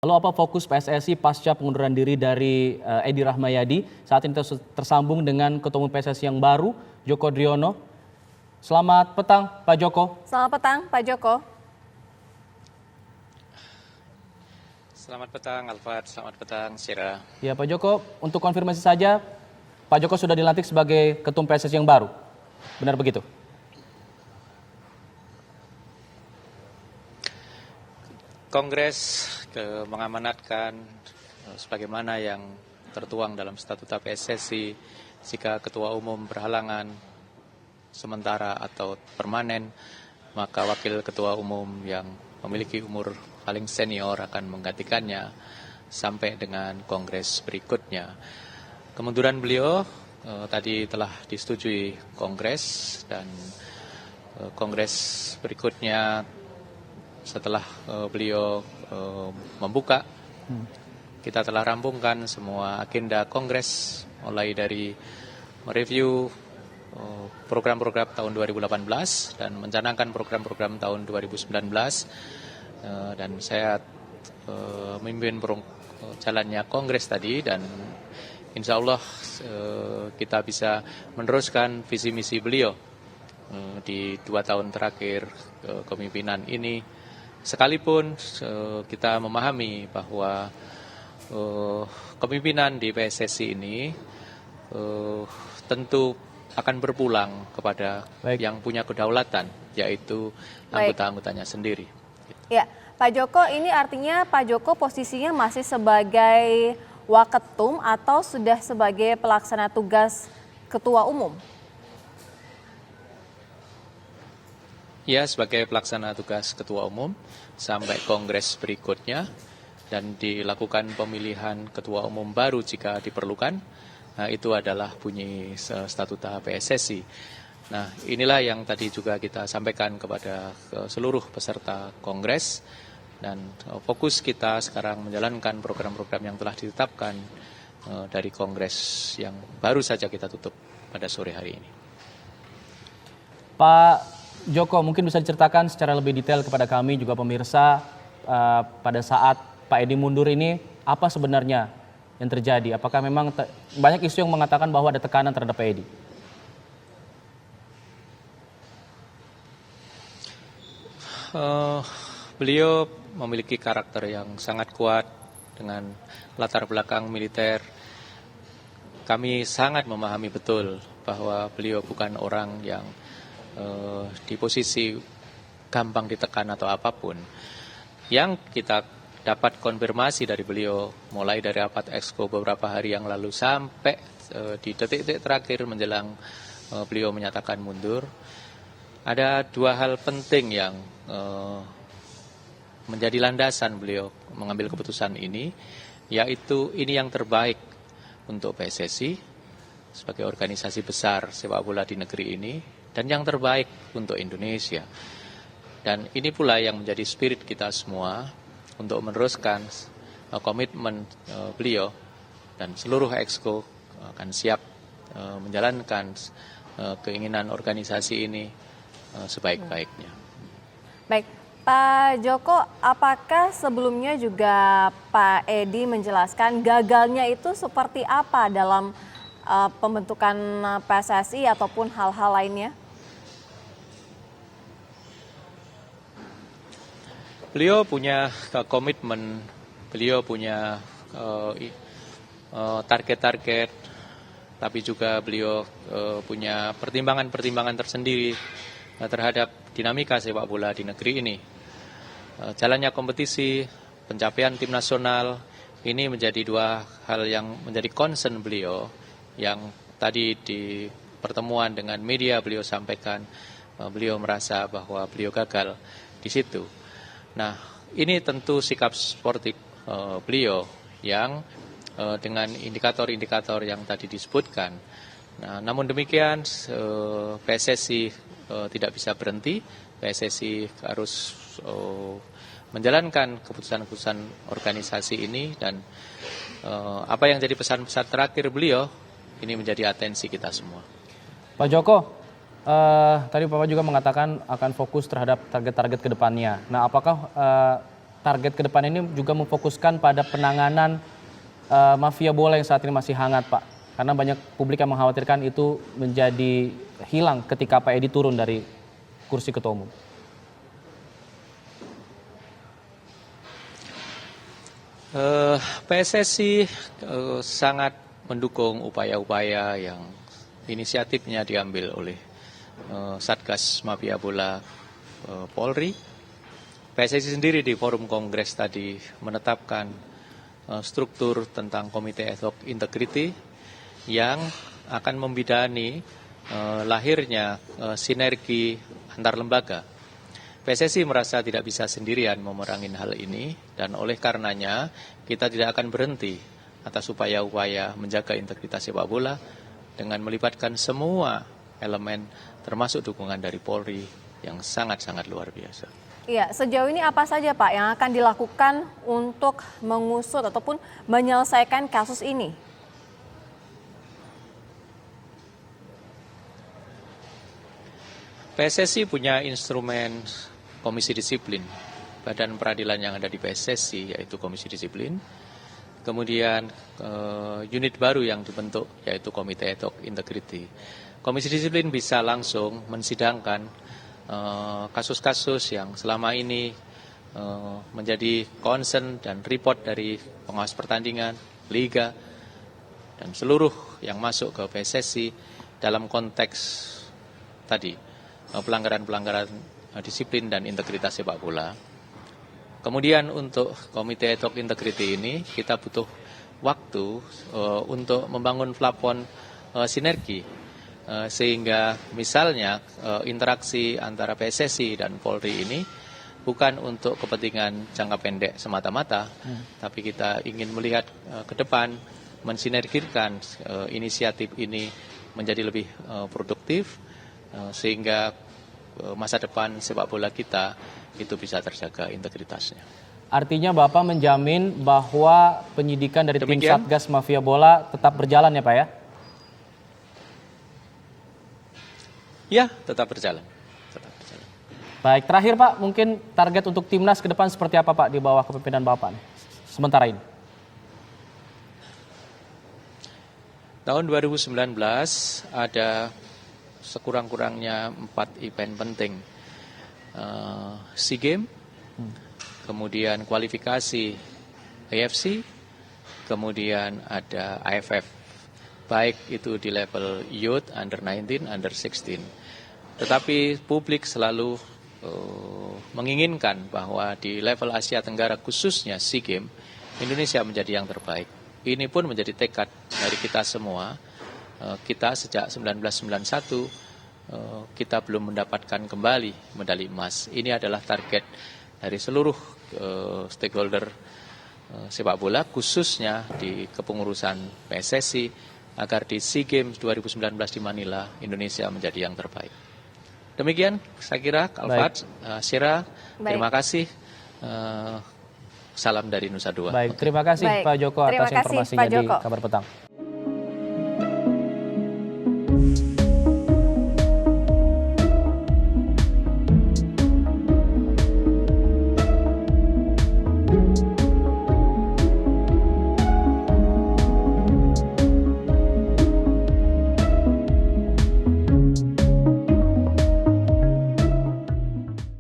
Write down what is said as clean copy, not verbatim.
Lalu apa fokus PSSI pasca pengunduran diri dari Edi Rahmayadi? Saat ini tersambung dengan Ketua Umum PSSI yang baru, Djoko Driono. Selamat petang, Pak Djoko. Selamat petang, Pak Djoko. Selamat petang, Alfat. Selamat petang, Syira. Ya, Pak Djoko, untuk konfirmasi saja, Pak Djoko sudah dilantik sebagai Ketum PSSI yang baru. Benar begitu? Kongres mengamanatkan sebagaimana yang tertuang dalam statuta PSSI, jika Ketua Umum berhalangan sementara atau permanen, maka Wakil Ketua Umum yang memiliki umur paling senior akan menggantikannya sampai dengan Kongres berikutnya. Kemunduran beliau tadi telah disetujui Kongres, dan Kongres berikutnya setelah beliau membuka, kita telah rampungkan semua agenda Kongres, mulai dari mereview program-program tahun 2018 dan mencanangkan program-program tahun 2019, dan saya memimpin jalannya Kongres tadi, dan insya Allah kita bisa meneruskan visi misi beliau di 2 tahun terakhir kepemimpinan ini. Sekalipun kita memahami bahwa kepemimpinan di PSSI ini tentu akan berpulang kepada yang punya kedaulatan, yaitu anggota-anggotanya sendiri. Ya, Pak Djoko, ini artinya Pak Djoko posisinya masih sebagai Waketum atau sudah sebagai pelaksana tugas Ketua Umum? Ya, sebagai pelaksana tugas Ketua Umum sampai Kongres berikutnya, dan dilakukan pemilihan Ketua Umum baru jika diperlukan. Nah, itu adalah bunyi statuta PSSI. Nah, inilah yang tadi juga kita sampaikan kepada seluruh peserta Kongres, dan fokus kita sekarang menjalankan program-program yang telah ditetapkan dari Kongres yang baru saja kita tutup pada sore hari ini. Pak Djoko, mungkin bisa diceritakan secara lebih detail kepada kami juga pemirsa pada saat Pak Edi mundur ini, apa sebenarnya yang terjadi? Apakah memang banyak isu yang mengatakan bahwa ada tekanan terhadap Pak Edi? Beliau memiliki karakter yang sangat kuat dengan latar belakang militer. Kami sangat memahami betul bahwa beliau bukan orang yang di posisi gampang ditekan atau apapun. Yang kita dapat konfirmasi dari beliau mulai dari rapat Exco beberapa hari yang lalu sampai di detik-detik terakhir menjelang beliau menyatakan mundur, ada 2 hal penting yang menjadi landasan beliau mengambil keputusan ini, yaitu ini yang terbaik untuk PSSI sebagai organisasi besar sepak bola di negeri ini, dan yang terbaik untuk Indonesia. Dan ini pula yang menjadi spirit kita semua untuk meneruskan komitmen beliau, dan seluruh Exco akan siap menjalankan keinginan organisasi ini sebaik-baiknya. Baik, Pak Djoko, apakah sebelumnya juga Pak Edi menjelaskan gagalnya itu seperti apa dalam pembentukan PSSI ataupun hal-hal lainnya? Beliau punya komitmen, beliau punya target-target, tapi juga beliau punya pertimbangan-pertimbangan tersendiri terhadap dinamika sepak bola di negeri ini. Jalannya kompetisi, pencapaian tim nasional, ini menjadi 2 hal yang menjadi concern beliau, yang tadi di pertemuan dengan media beliau sampaikan beliau merasa bahwa beliau gagal di situ. Nah, ini tentu sikap sportif beliau yang dengan indikator-indikator yang tadi disebutkan. Nah, namun demikian PSSI tidak bisa berhenti. PSSI harus menjalankan keputusan-keputusan organisasi ini, dan apa yang jadi pesan-pesan terakhir beliau ini menjadi atensi kita semua. Pak Djoko, tadi Bapak juga mengatakan akan fokus terhadap target-target ke depannya. Nah, apakah target ke depan ini juga memfokuskan pada penanganan mafia bola yang saat ini masih hangat, Pak? Karena banyak publik yang mengkhawatirkan itu menjadi hilang ketika Pak Edi turun dari kursi ketua umum. PSSI sangat mendukung upaya-upaya yang inisiatifnya diambil oleh Satgas Mafia Bola Polri. PSSI sendiri di forum kongres tadi menetapkan struktur tentang Komite Ad hoc Integrity yang akan membidani lahirnya sinergi antar lembaga. PSSI merasa tidak bisa sendirian memerangi hal ini dan oleh karenanya kita tidak akan berhenti atas upaya-upaya menjaga integritas sepak bola dengan melibatkan semua elemen termasuk dukungan dari Polri yang sangat-sangat luar biasa. Iya, sejauh ini apa saja Pak yang akan dilakukan untuk mengusut ataupun menyelesaikan kasus ini? PSSI punya instrumen komisi disiplin, badan peradilan yang ada di PSSI yaitu komisi disiplin. Kemudian unit baru yang dibentuk yaitu Komite Ad hoc Integrity. Komisi disiplin bisa langsung mensidangkan kasus-kasus yang selama ini menjadi concern dan report dari pengawas pertandingan, liga, dan seluruh yang masuk ke PSSI dalam konteks tadi pelanggaran-pelanggaran disiplin dan integritas sepak bola. Kemudian untuk Komite Ad hoc Integrity ini kita butuh waktu untuk membangun plafon sinergi sehingga misalnya interaksi antara PSSI dan Polri ini bukan untuk kepentingan jangka pendek semata-mata, tapi kita ingin melihat ke depan mensinergikan inisiatif ini menjadi lebih produktif sehingga masa depan sepak bola kita itu bisa terjaga integritasnya. Artinya Bapak menjamin bahwa penyidikan dari tim Satgas Mafia Bola tetap berjalan ya Pak ya? Ya, tetap berjalan. Baik, terakhir Pak, mungkin target untuk timnas ke depan seperti apa Pak di bawah kepemimpinan Bapak nih, sementara ini? Tahun 2019 ada sekurang-kurangnya 4 event penting. SEA Games, kemudian kualifikasi AFC, kemudian ada AFF, baik itu di level youth, under 19, under 16. Tetapi publik selalu menginginkan bahwa di level Asia Tenggara khususnya SEA Games, Indonesia menjadi yang terbaik. Ini pun menjadi tekad dari kita semua. Kita sejak 1991 kita belum mendapatkan kembali medali emas. Ini adalah target dari seluruh stakeholder sepak bola, khususnya di kepengurusan PSSI, agar di SEA Games 2019 di Manila, Indonesia menjadi yang terbaik. Demikian, saya kira, Alfat, Syira, terima kasih. Salam dari Nusa Dua. Baik, terima kasih Pak Joko atas informasinya di Kabar Petang.